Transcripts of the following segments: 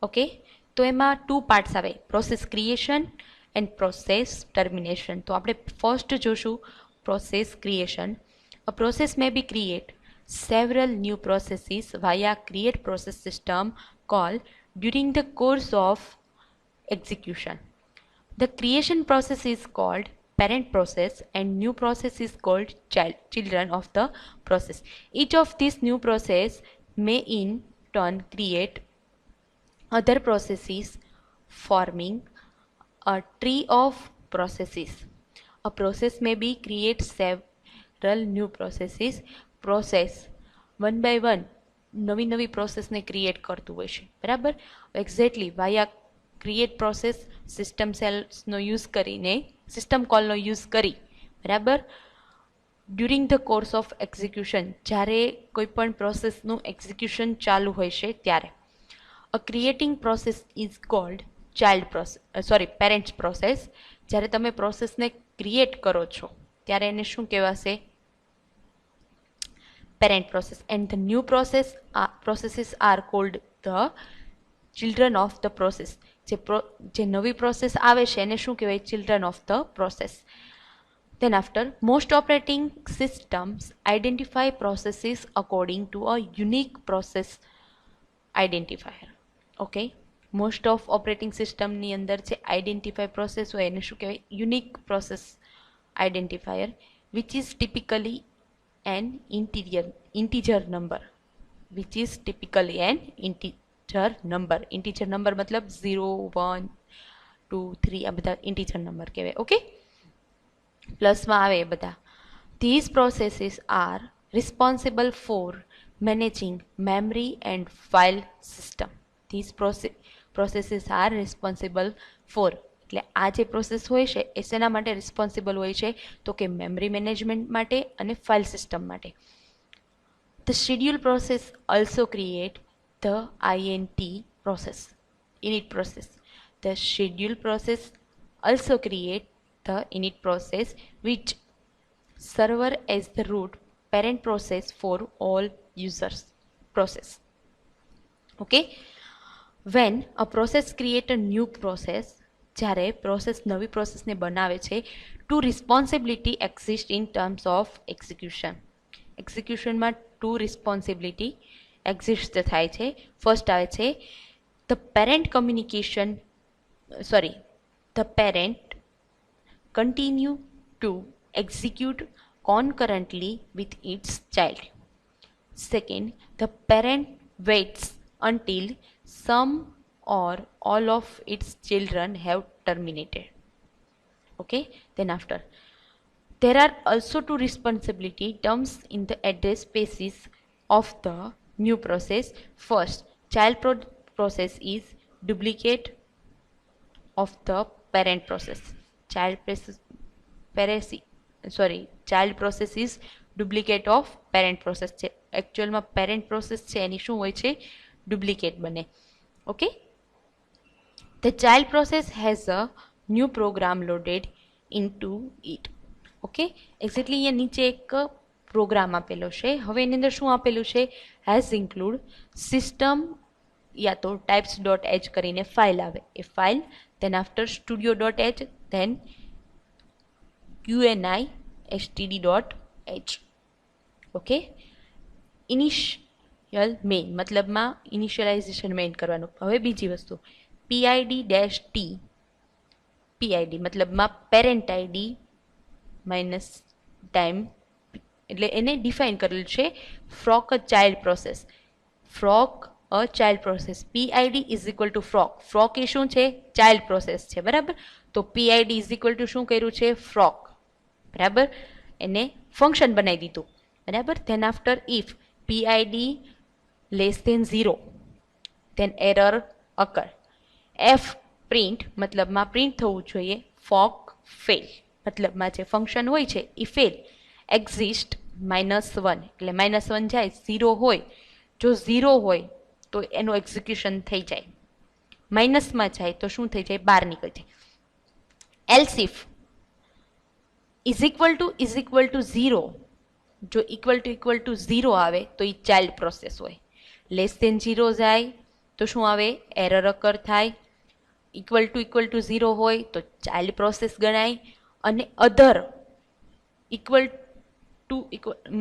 Okay, તો એમાં 2 parts આવે, process creation and process termination. તો આપણે ફર્સ્ટ જોશું process creation. A process may be create several new processes via create process system call during the course of execution. The creation process is called parent process and new process is called children of the process. Each of these new process may in turn create other processes, forming a tree of processes. A process may be create several new processes. Process one by one નવી નવી પ્રોસેસને create કરતું હોય છે, બરાબર. Exactly via create process system સેલ્સનો use કરીને, system કોલનો યુઝ કરી, બરાબર, during the course of execution, જ્યારે કોઈ પણ પ્રોસેસનું એક્ઝિક્યુશન ચાલુ હોય છે ત્યારે. A creating process is called child process, parents process. જ્યારે તમે પ્રોસેસને ક્રિએટ કરો છો ત્યારે એને શું કહેવાશે? parent process. And the new processes are called the children of the process. જે નવી પ્રોસેસ આવે છે એને શું કહેવાય? children of the process. Then after, most operating systems identify processes according to a unique process identifier. Okay, most of operating system ની અંદર જે identify process હોય એને શું કહેવાય? unique process identifier, which is typically an integer number, which is typically an integer number. integer number મતલબ 0 1 2 3 આ બધા integer number કહેવાય. ઓકે, પ્લસમાં આવે એ બધા. These processes are responsible for managing memory and file system. These processes are responsible for, એટલે આ જે process હોય છે એ શેના માટે રિસ્પોન્સિબલ હોય છે? તો કે મેમરી મેનેજમેન્ટ માટે અને ફાઇલ સિસ્ટમ માટે. The schedule process also create the INT process, init process. The schedule process also create the init process, which serve as the root parent process for all users process. Okay, when a process create a new process, જ્યારે process નવી પ્રોસેસને બનાવે છે, two responsibility exist in terms of execution. એક્ઝિક્યુશનમાં two responsibility exist થાય છે. First આવે છે the parent communication, the parent continue to execute concurrently with its child. Second, the parent waits until some or all of its children have terminated. Okay, then after, there are also two responsibility terms in the address spaces of the new process. First, child process is duplicate of the parent process. Child process is duplicate of parent process છે. એકચ્યુઅલમાં parent process છે એની શું હોય છે? Duplicate બને. Okay, the child process has a new program loaded into it. Okay, exactly અહીંયા નીચે એક programme આપેલો છે. હવે એની અંદર શું આપેલું છે? હેઝ ઇન્ક્લુડ સિસ્ટમ યા તો types.h કરીને ફાઇલ આવે, એ file, then after studio.h, then qnistd.h. Okay, initial main મતલબમાં ઇનિશિયલાઇઝેશન મેઇન કરવાનું. હવે બીજી વસ્તુ, PID-T, PID મતલબમાં પેરેન્ટ આઈડી માઇનસ ટાઈમ, એટલે એને ડિફાઇન કરેલું છે. Fork a child process, fork a child process, PID is equal to fork. Fork એ શું છે? ચાઇલ્ડ પ્રોસેસ છે, બરાબર. તો PID ઇઝ ઇક્વલ ટુ શું કર્યું છે? ફ્રોક, બરાબર. એને ફંક્શન બનાવી દીધું, બરાબર. Then after if PID less than 0, then error occur. F print મતલબમાં પ્રિન્ટ થવું જોઈએ. ફોક ફેલ મતલબમાં જે ફંક્શન હોય છે એ ફેલ. એક્ઝિસ્ટ -1 એટલે -1 જાય, 0 હોય, જો 0 હોય તો એનું એક્ઝિક્યુશન થઈ જાય. માઇનસમાં જાય તો શું થઈ જાય? બહાર નીકળી જાય. Else if is equal two 0, જો ઇક્વલ ટુ 0 આવે તો એ ચાઇલ્ડ પ્રોસેસ હોય. લેસ ધેન 0 જાય તો શું આવે? એરર અકર થાય. ઇક્વલ ટુ 0 હોય તો ચાઇલ્ડ પ્રોસેસ ગણાય, અને અધર ઇક્વલ ટુ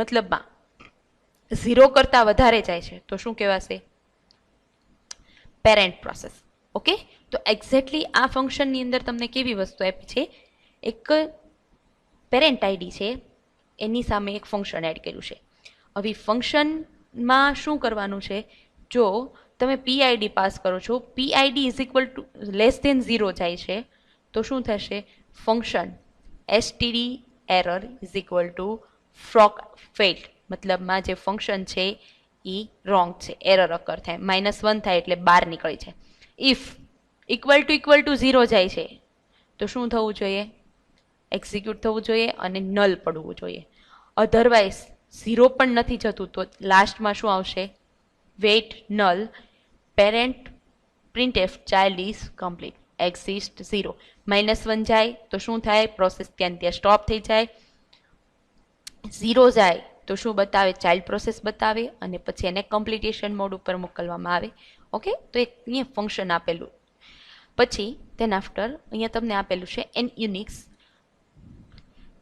મતલબમાં 0 કરતાં વધારે જાય છે તો શું કહેવાશે? Parent process. ઓકે, તો એક્ઝેક્ટલી આ ફંક્શનની અંદર તમને કેવી વસ્તુ આપી છે? એક પેરેન્ટ આઈડી છે, એની સામે એક ફંક્શન એડ કર્યું છે. હવે ફંક્શનમાં શું કરવાનું છે? જો તમે પીઆઈડી પાસ કરો છો, PID is equal to less than 0 જાય છે તો શું થશે? Function STD error is equal to fork failed, મતલબમાં જે ફંક્શન છે એ રોંગ છે, એરર અકર થાય, -1 થાય એટલે બહાર નીકળી જાય. ઇફ ઇક્વલ ટુ 0 જાય છે તો શું થવું જોઈએ? એક્ઝિક્યુટ થવું જોઈએ અને નલ પડવું જોઈએ. અધરવાઇઝ 0 પણ નથી જતું તો લાસ્ટમાં શું આવશે? Wait null parent printf child is complete exist 0. -1 જાય તો શું થાય? પ્રોસેસ ત્યાં સ્ટોપ થઈ જાય. 0 જાય તો શું બતાવે? ચાઇલ્ડ પ્રોસેસ બતાવે, અને પછી એને કમ્પ્લીટેશન મોડ ઉપર મોકલવામાં આવે. ઓકે, તો એક અહીંયા ફંક્શન આપેલું. પછી ધેન આફ્ટર અહીંયા તમને આપેલું છે an Unix.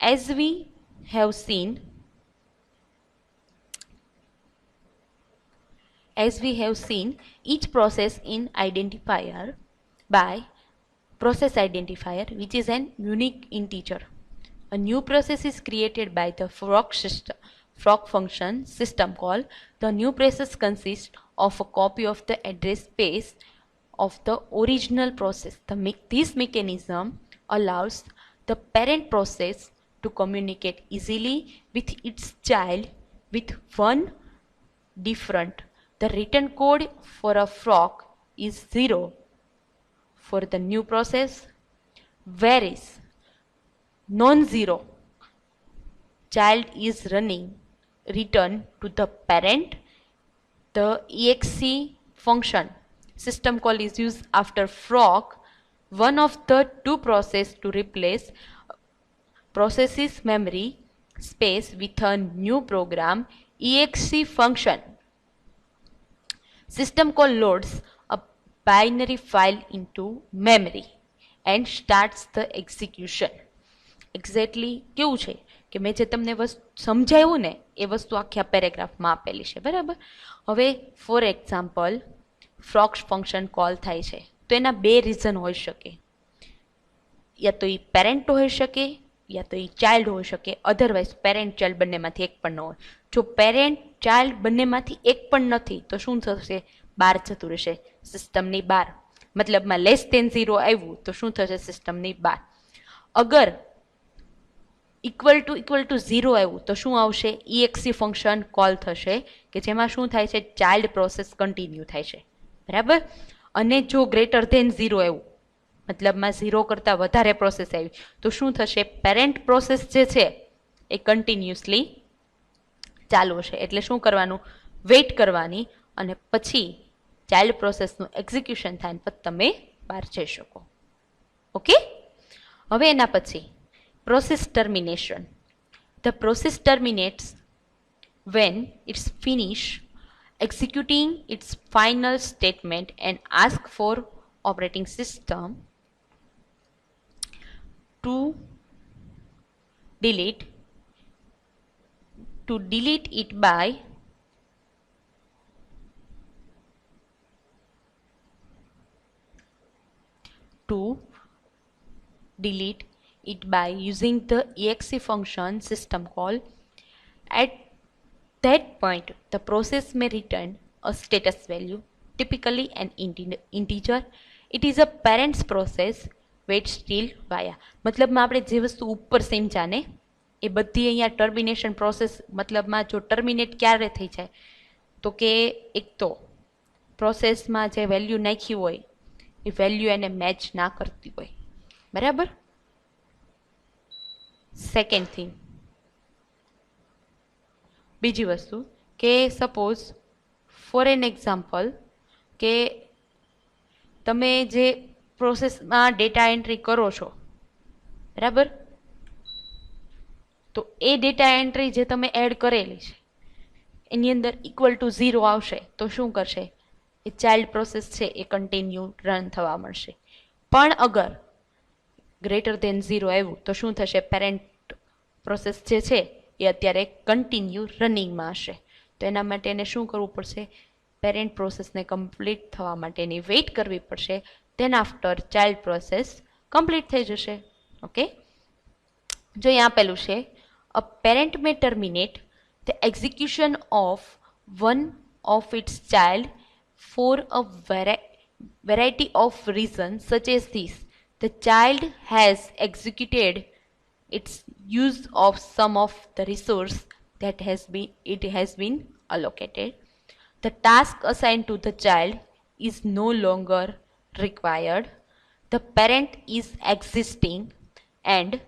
as we have seen each process in identifier by process identifier which is an unique integer. A new process is created by the fork function system call. The new process consists of a copy of the address space of the original process. This mechanism allows the parent process to communicate easily with its child with one different. The written code for a fork is 0 for the new process, whereas non-zero child is return to the parent. The exe function system call is used after fork one of the two process to replace process's memory space with a new program. Exe function system call loads a binary file into memory and starts the execution. Exactly કેવું છે કે મેં જે તમને સમજાવ્યું ને એ વસ્તુ આખી પેરેગ્રાફમાં આપેલી છે, બરાબર. હવે for example frock function call થાય છે તો એના બે રીઝન હોઈ શકે. યા તો એ પેરેન્ટ હોઈ શકે, યા તો એ ચાઇલ્ડ હોઈ શકે. અધરવાઇઝ પેરેન્ટ ચાઇલ્ડ બંનેમાંથી એક પણ ન હોય. જો પેરેન્ટ ચાઇલ્ડ બંનેમાંથી એક પણ નથી તો શું થશે? બહાર જતું રહેશે, સિસ્ટમની બહાર. મતલબમાં લેસ ધેન 0 આવ્યું તો શું થશે? સિસ્ટમની બહાર. અગર ઇક્વલ ટુ 0 આવ્યું તો શું આવશે? exe ફંક્શન કોલ થશે કે જેમાં શું થાય છે? ચાઇલ્ડ પ્રોસેસ કન્ટિન્યુ થાય છે, બરાબર. અને જો ગ્રેટર ધેન 0 આવ્યું, મતલબમાં 0 કરતાં વધારે પ્રોસેસ આવી તો શું થશે? પેરેન્ટ પ્રોસેસ જે છે એ કન્ટિન્યુઅસલી ચાલુ છે. એટલે શું કરવાનું? વેઇટ કરવાની, અને પછી ચાઇલ્ડ પ્રોસેસનું એક્ઝિક્યુશન થાય, પછી તમે બહાર જઈ શકો. ઓકે, હવે એના પછી process termination. The process terminates when it's finished executing its final statement and ask for operating system to delete it by using the exe function system call. At that point, the process may return a status value, typically an integer. It is a parent's process wait still via. મતલબમાં આપણે જે વસ્તુ ઉપર સમજાને એ બધી અહીંયા termination process, મતલબમાં જો terminate ક્યારે થઈ જાય તો કે એક તો પ્રોસેસમાં જે વેલ્યુ નાખી હોય એ વેલ્યુ એને મેચ ના કરતી હોય, બરાબર. સેકન્ડ થિંગ, બીજી વસ્તુ કે સપોઝ ફોર એન એક્ઝામ્પલ કે તમે જે પ્રોસેસમાં ડેટા એન્ટ્રી કરો છો, બરાબર, તો એ ડેટા એન્ટ્રી જે તમે એડ કરેલી છે એની અંદર ઇક્વલ ટુ 0 આવશે તો શું કરશે? એ ચાઇલ્ડ પ્રોસેસ છે એ કન્ટિન્યુ રન થવા મળશે. પણ અગર ગ્રેટર દેન 0 આવ્યું તો શું થશે? પેરેન્ટ પ્રોસેસ જે છે એ અત્યારે કન્ટિન્યુ રનિંગમાં હશે. તો એના માટે એને શું કરવું પડશે? પેરેન્ટ પ્રોસેસને કમ્પ્લીટ થવા માટેની વેઇટ કરવી પડશે. Than after child process complete થઈ જશે. ઓકે, જો અહીં આપેલું છે, a parent May terminate the execution of one of its child for a variety of reasons such as this. The child has executed its use of some of the resource that it has been allocated. The task assigned to the child is no longer required. The parent is existing and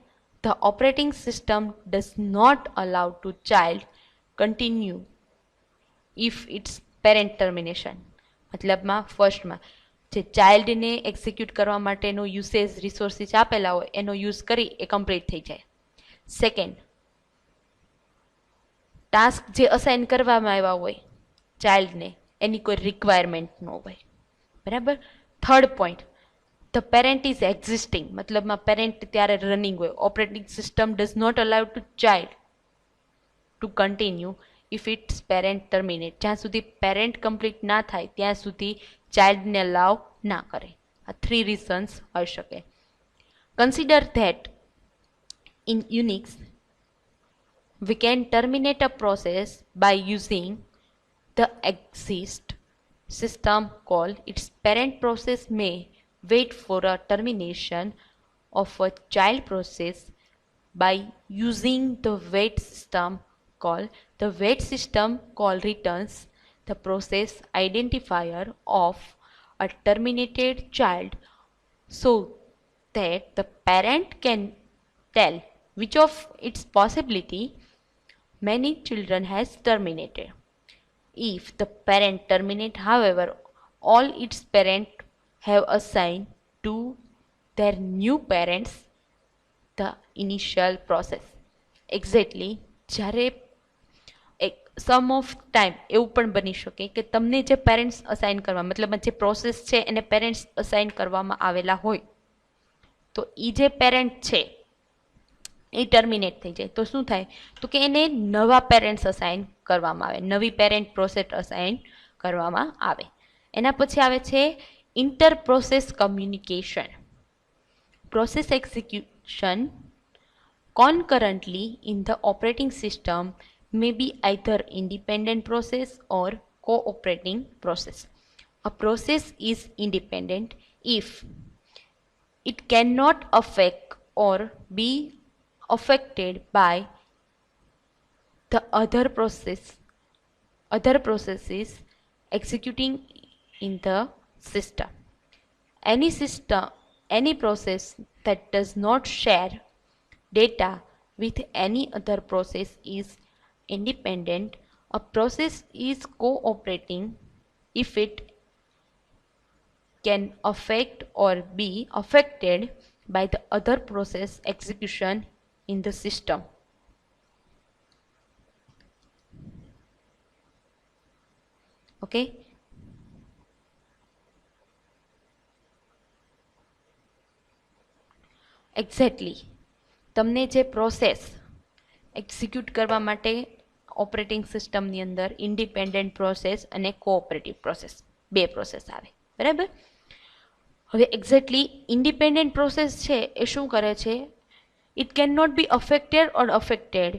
the operating system does not allow to child continue if its parent termination. મતલબમાં ફર્સ્ટમાં જે ચાઇલ્ડને execute કરવા માટેનો usage resources આપેલા હોય એનો use કરી એ complete થઈ જાય. સેકન્ડ, ટાસ્ક જે અસાઇન કરવામાં આવ્યા હોય ચાઇલ્ડને એની કોઈ રિક્વાયરમેન્ટ ન હોય. બરાબર. Third point, the parent is existing, મતલબમાં પેરેન્ટ ત્યારે રનિંગ હોય. Operating system does not allow to child to continue if its parent terminate, જ્યાં સુધી પેરેન્ટ કમ્પ્લીટ ના થાય ત્યાં સુધી ચાઇલ્ડને અલાઉ ના કરે. આ 3 રીઝન્સ હોઈ શકે. Consider that in Unix we can terminate a process by using the exist system call. Its parent process may wait for a termination of a child process by using the wait system call. The wait system call returns the process identifier of a terminated child so that the parent can tell which of its possibility many children has terminated. If the parent terminate, however, all its parents have assigned to their new parents the initial process. Exactly, જ્યારે એક સમ of time એવું પણ બની શકે કે તમને જે parents assign કરવા, મતલબ જે પ્રોસેસ છે એને પેરેન્ટ્સ અસાઇન કરવામાં આવેલા હોય તો એ જે પેરેન્ટ છે એ ટર્મિનેટ થઈ જાય તો શું થાય? તો કે એને નવા પેરેન્ટ્સ અસાઇન કરવામાં આવે, નવી પેરેન્ટ પ્રોસેસ અસાઇન કરવામાં આવે. એના પછી આવે છે inter process communication. Process execution concurrently in the operating system may be either independent process or cooperating process. A process is independent if it cannot affect or be affected by the other processes executing in the system. Any process that does not share data with any other process is independent. A process is cooperating if it can affect or be affected by the other process execution in the system. Okay. Exactly તમને જે process execute કરવા માટે operating સિસ્ટમની અંદર independent process અને cooperative process, 2 process આવે. બરાબર. હવે એક્ઝેક્ટલી ઇન્ડિપેન્ડન્ટ પ્રોસેસ છે એ શું કરે છે? It can not be affected or affected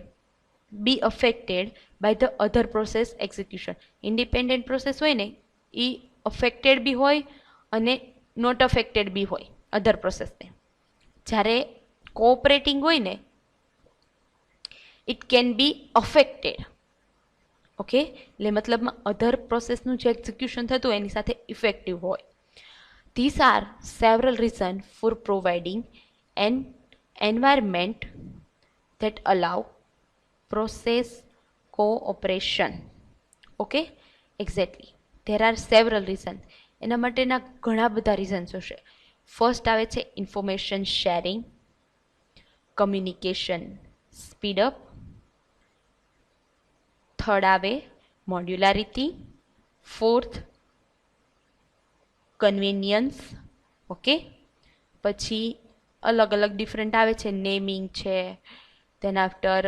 by the other process execution. Independent process હોય ને એ અફેક્ટેડ બી હોય અને નોટ અફેક્ટેડ બી હોય અધર પ્રોસેસને. જ્યારે કોઓપરેટિંગ હોય ને it can be affected. Okay, એટલે મતલબમાં અધર પ્રોસેસનું જે એક્ઝિક્યુશન થતું હોય એની સાથે ઇફેક્ટિવ હોય. These are several reasons for providing an environment that allow process cooperation. Okay, exactly. There are several reasons. એના માટેના ઘણા બધા રીઝન્સ હશે. ફર્સ્ટ આવે છે information sharing, communication speed up. Third આવે મોડ્યુલારિટી. Fourth convenience, okay. પછી અલગ અલગ ડિફરન્ટ આવે છે, નેમિંગ છે, ધેન આફ્ટર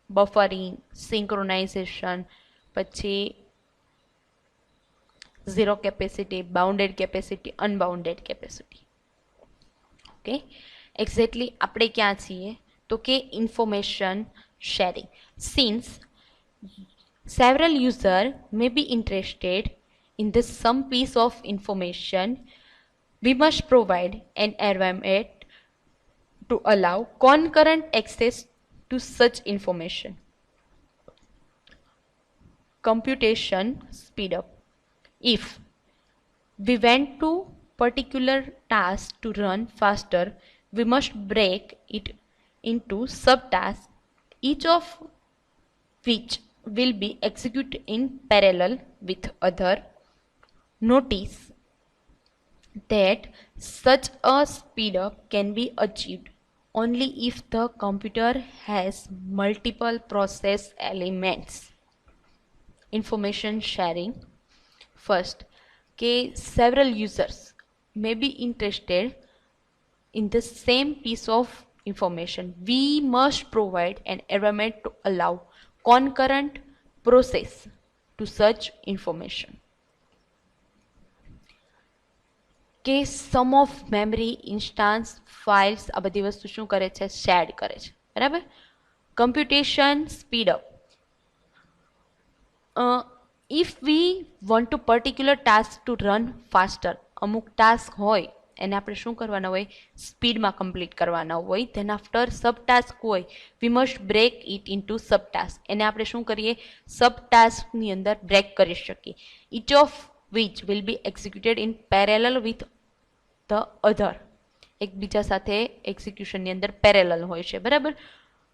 બફરિંગ, સિંક્રોનાઇઝેશન, પછી zero capacity, bounded capacity, unbounded capacity. Okay, exactly આપણે ક્યાં છીએ? તો કે information sharing. Since several users may be interested in the some piece of information, we must provide an environment to allow concurrent access to such information. Computation speed up. If we want to particular task to run faster, we must break it into subtasks, each of which will be executed in parallel with other. Notice that such a speed up can be achieved only if the computer has multiple process elements. Information sharing. First, several users may be interested in the same piece of information. We must provide an environment to allow concurrent process to such information. કે સમ of memory, ઇન્સ્ટાન્સ, files, આ બધી વસ્તુ શું કરે છે? Share કરે છે, બરાબર. Computation speed up. If we want to particular task two run faster, અમુક ટાસ્ક હોય એને આપણે શું કરવાના હોય? સ્પીડમાં કમ્પ્લીટ કરવાના હોય. ધેન આફ્ટર સબ ટાસ્ક હોય, we must break it into sub task. એને આપણે શું કરીએ? સબ ટાસ્કની અંદર બ્રેક કરી શકીએ. Each of which will be executed in parallel with the other. એકબીજા સાથે એક્ઝિક્યુશનની અંદર પેરેલલ હોય છે, બરાબર.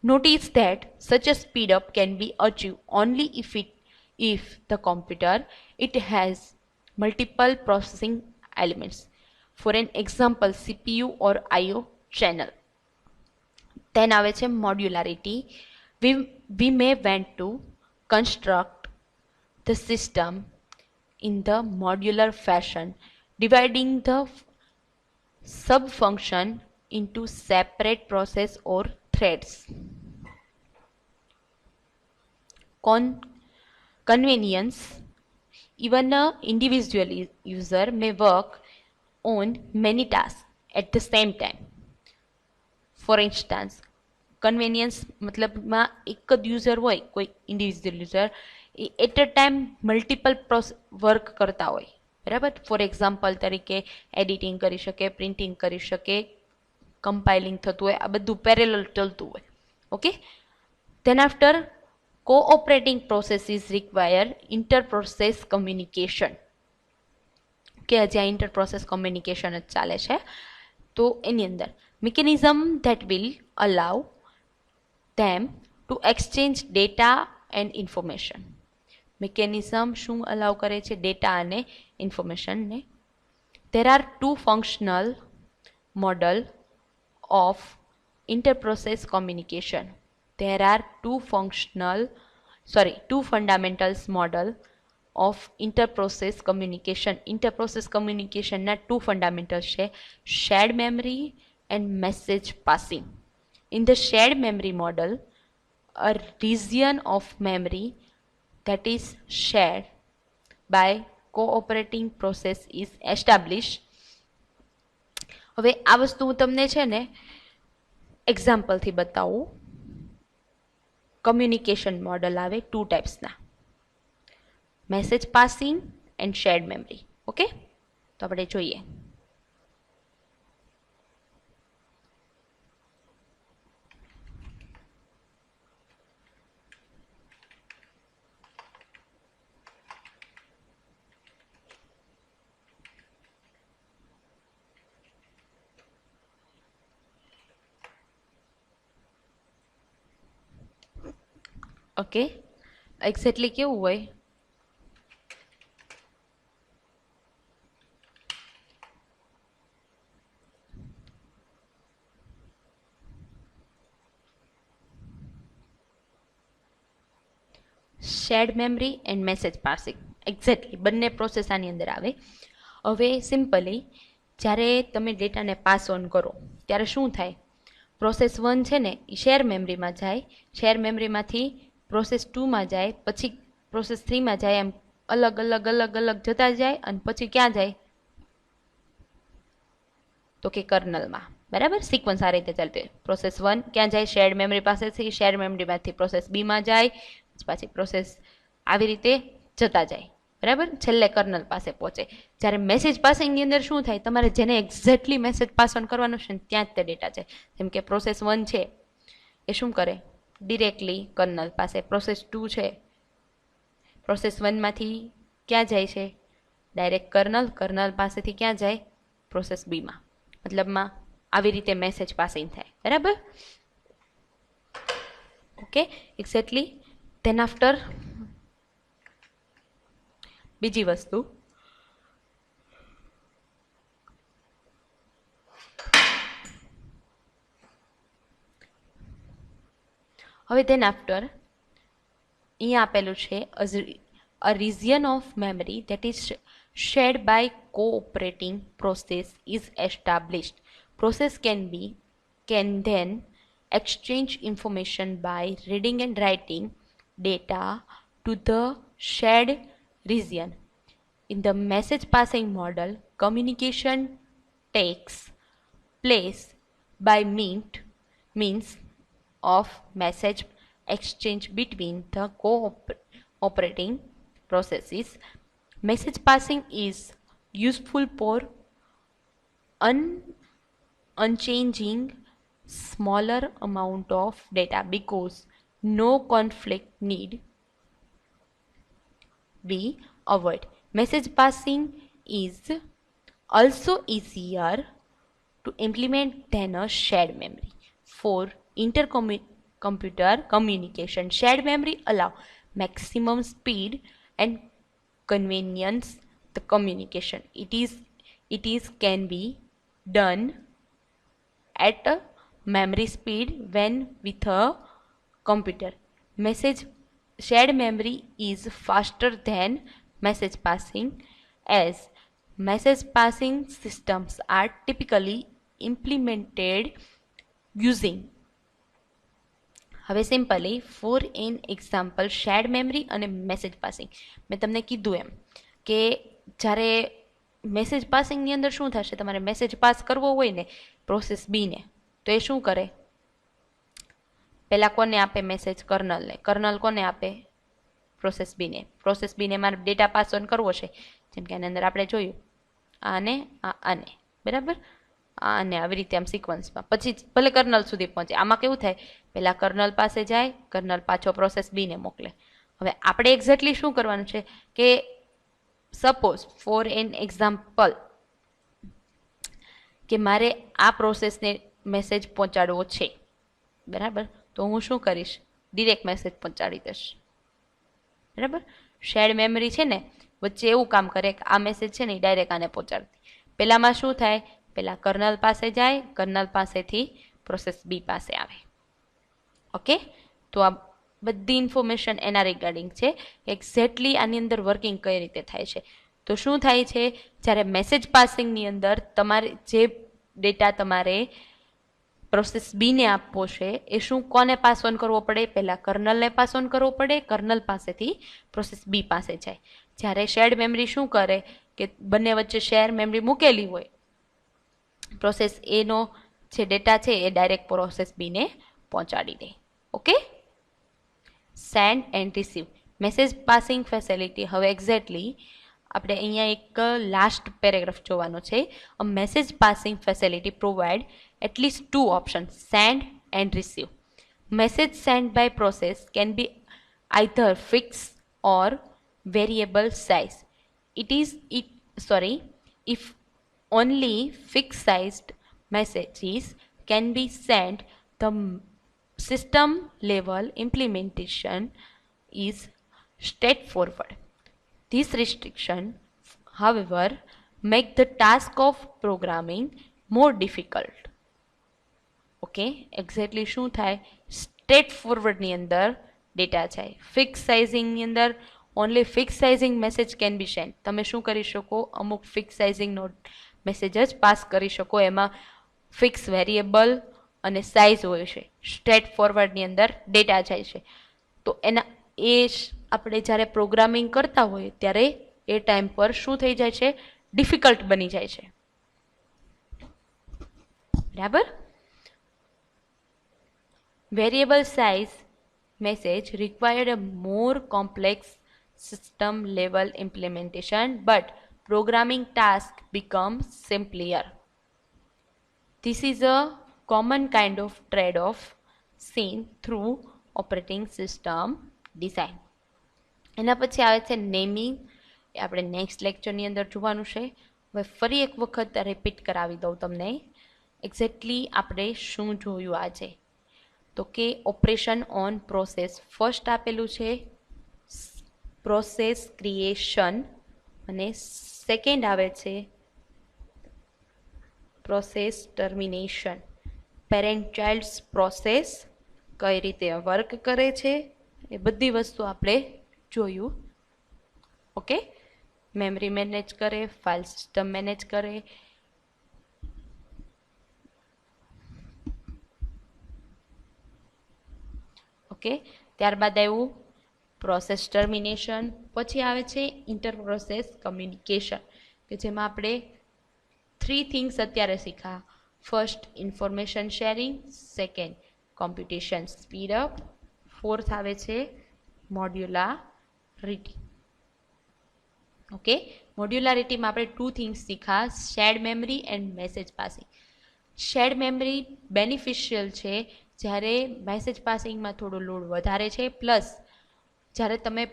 Notice that such a speed up can be achieve only if the computer it has multiple processing elements. For an example, CPU or IO channel. Then આવે છે modularity. We may want to construct the system in the modular fashion, dividing the sub-function into separate process or threads. Convenience. Even an individual user may work on many tasks at the same time. For instance, convenience મતલબમાં એક જ user હોય, કોઈ individual user, at a time multiple work કરતા હોય, બરાબર. For example તરીકે editing કરી શકે, પ્રિન્ટિંગ કરી શકે, કમ્પાઇલિંગ થતું હોય, આ બધું પેરેલલ ચાલતું હોય, okay. Than after cooperating processes require inter-process communication. કે હજી આ inter-process communication જ ચાલે છે. તો એની અંદર mechanism that will allow them to exchange data and information. mechanism શું allow કરે છે? ડેટા અને ઇન્ફોર્મેશનને. There are two functional model of inter-process communication. There are two fundamentals model of inter-process communication. Inter-process communication ના two fundamentals છે, shared memory and message passing. In the shared memory model, a region of memory that is shared by cooperating process is established. હવે આ વસ્તુ હું તમને છે ને એક્ઝામ્પલથી બતાવું. કમ્યુનિકેશન મોડલ આવે ટુ ટાઈપ્સના, message passing and shared memory. Okay, તો આપણે જોઈએ. ઓકે, એક્ઝેક્ટલી કેવું હોય? Shared memory and message passing, exactly બંને પ્રોસેસ આની અંદર આવે. હવે સિમ્પલી જ્યારે તમે ડેટાને પાસ ઓન કરો ત્યારે શું થાય, પ્રોસેસ 1 છે ને એ શેર મેમરીમાં જાય, શેર મેમરીમાંથી પ્રોસેસ 2માં જાય, પછી પ્રોસેસ 3માં જાય, એમ અલગ અલગ અલગ અલગ જતા જાય અને પછી ક્યાં જાય તો કે કર્નલમાં. બરાબર, સિક્વન્સ આ રીતે ચાલતું હોય. પ્રોસેસ 1 ક્યાં જાય, શેર મેમરી પાસેથી, શેર મેમરીમાંથી પ્રોસેસ બીમાં જાય, પછી પ્રોસેસ આવી રીતે જતા જાય. બરાબર, છેલ્લે કર્નલ પાસે પહોંચે. જ્યારે મેસેજ પાસિંગની અંદર શું થાય, તમારે જેને એક્ઝેક્ટલી મેસેજ પાસ ઓન કરવાનો છે ને ત્યાં જ તે ડેટા છે. જેમ કે પ્રોસેસ 1 છે એ શું કરે, ડિરેક્ટલી કર્નલ પાસે. પ્રોસેસ 2 છે, પ્રોસેસ 1માંથી ક્યાં જાય છે, ડાયરેક્ટ કર્નલ, કર્નલ પાસેથી ક્યાં જાય, પ્રોસેસ બીમાં. મતલબમાં આવી રીતે મેસેજ પાસિંગ થાય. બરાબર, ઓકે, એક્ઝેક્ટલી. ધેન આફ્ટર બીજી વસ્તુ, હવે ધેન આફ્ટર અહીંયા આપેલું છે a region of memory that is shared by cooperating process is established. Process can then exchange information by reading and writing data to the shared region. In the message passing model, communication takes place by means of message exchange between the cooperating processes. Message passing is useful for unchanging smaller amount of data because no conflict need be avoided. Message passing is also easier to implement than a shared memory. For intercomputer communication, shared memory allow maximum speed and convenience the communication. It is can be done at a memory speed when with a computer. Shared memory is faster than message passing, as message passing systems are typically implemented using. હવે simply for an example shared memory અને message passing. મેં તમને કીધું એમ કે જ્યારે message પાસિંગની અંદર શું થશે, તમારે મેસેજ પાસ કરવો હોય ને પ્રોસેસ બીને, તો એ શું કરે, પહેલાં કોને આપે મેસેજ, કર્નલને. કર્નલ કોને આપે, પ્રોસેસ બીને. પ્રોસેસ બીને મારે ડેટા પાસ ઓન કરવો છે, જેમ કે આની અંદર આપણે જોયું આને આને. બરાબર, અને આવી રીતે આમ સિક્વન્સમાં, પછી ભલે કર્નલ સુધી પહોંચે. આમાં કેવું થાય, પહેલાં કર્નલ પાસે જાય, કર્નલ પાછો પ્રોસેસ બીને મોકલે. હવે આપણે એક્ઝેક્ટલી શું કરવાનું છે કે સપોઝ ફોર એન એક્ઝામ્પલ કે મારે આ પ્રોસેસને મેસેજ પહોંચાડવો છે. બરાબર, તો હું શું કરીશ, ડિરેક્ટ મેસેજ પહોંચાડી દઈશ. બરાબર, શેર્ડ મેમરી છે ને વચ્ચે એવું કામ કરે કે આ મેસેજ છે ને એ ડાયરેક્ટ આને પહોંચાડતી. પહેલામાં શું થાય, પહેલાં કર્નલ પાસે જાય, કર્નલ પાસેથી પ્રોસેસ બી પાસે આવે. ઓકે, તો આ બધી ઇન્ફોર્મેશન એના રિગાર્ડિંગ છે એક્ઝેક્ટલી આની અંદર વર્કિંગ કઈ રીતે થાય છે. તો શું થાય છે, જ્યારે મેસેજ પાસિંગની અંદર તમારે જે ડેટા તમારે પ્રોસેસ બીને આપવો છે એ શું કોને પાસ ઓન કરવો પડે, પહેલાં કર્નલને પાસ ઓન કરવો પડે, કર્નલ પાસેથી પ્રોસેસ બી પાસે જાય. જ્યારે શેર્ડ મેમરી શું કરે કે બંને વચ્ચે શેર મેમરી મૂકેલી હોય, પ્રોસેસ એનો જે ડેટા છે એ ડાયરેક્ટ પ્રોસેસ બીને પહોંચાડી દે. Okay, send and receive message passing facility. હવે એક્ઝેક્ટલી આપણે અહીંયા એક લાસ્ટ પેરેગ્રાફ જોવાનો છે. A message passing facility provide at least two options, send and receive. Message sent by process can be either fixed or variable size. If only fixed sized messages can be sent, the system level implementation is straightforward. This restriction, however, make the task of programming more difficult. Okay, exactly શું થાય, straight ફોરવર્ડની અંદર data જાય, fix સાઇઝિંગની અંદર only fix sizing message can be send. તમે શું કરી શકો, અમુક ફિક્સ સાઇઝિંગનો મેસેજ જ પાસ કરી શકો. એમાં ફિક્સ વેરિયેબલ અને સાઇઝ હોય છે. સ્ટ્રેટ ફોરવર્ડની અંદર ડેટા જાય છે. તો એના એ આપણે જ્યારે પ્રોગ્રામિંગ કરતા હોઈએ ત્યારે એ ટાઈમ પર શું થઈ જાય છે, ડિફિકલ્ટ બની જાય છે. બરાબર. Variable size message required a more complex system level implementation, but programming task becomes simpler. This is a common kind of trade-off seen through operating system design. એના પછી આવે છે નેમિંગ. એ આપણે નેક્સ્ટ લેક્ચરની અંદર જોવાનું છે. હવે ફરી એક વખત રિપીટ કરાવી દઉં તમને એક્ઝેક્ટલી આપણે શું જોયું આજે. તો કે ઓપરેશન ઓન પ્રોસેસ. ફર્સ્ટ આપેલું છે પ્રોસેસ ક્રિએશન અને સેકન્ડ આવે છે process termination. Parent child process કઈ રીતે વર્ક કરે છે એ બધી વસ્તુ આપણે જોયું. ઓકે, મેમરી મેનેજ કરે, ફાઇલ સિસ્ટમ મેનેજ કરે, ઓકે. ત્યારબાદ આવ્યું પ્રોસેસ ટર્મિનેશન. પછી આવે છે ઇન્ટર પ્રોસેસ કમ્યુનિકેશન, કે જેમાં આપણે 3 થિંગ્સ અત્યારે શીખા. First information sharing, second computation speed up, fourth આવે છે મોડ્યુલારિટી. ઓકે, મોડ્યુલારિટીમાં આપણે 2 થિંગ્સ શીખા, shared memory and message passing. Shared memory beneficial છે જ્યારે મેસેજ પાસિંગમાં થોડો લોડ વધારે છે, પ્લસ જ્યારે તમે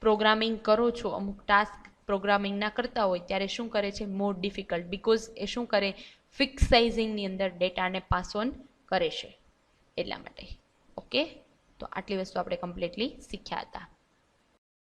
પ્રોગ્રામિંગ કરો છો, અમુક ટાસ્ક પ્રોગ્રામિંગ ના કરતા હોય ત્યારે શું કરે છે, મોર ડિફિકલ્ટ, બિકોઝ એ શું કરે, ફિક્સ સાઇઝિંગની અંદર ડેટાને પાસ ઓન કરે છે એટલા માટે. ઓકે, તો આટલી વસ્તુ આપણે કમ્પ્લીટલી શીખ્યા હતા.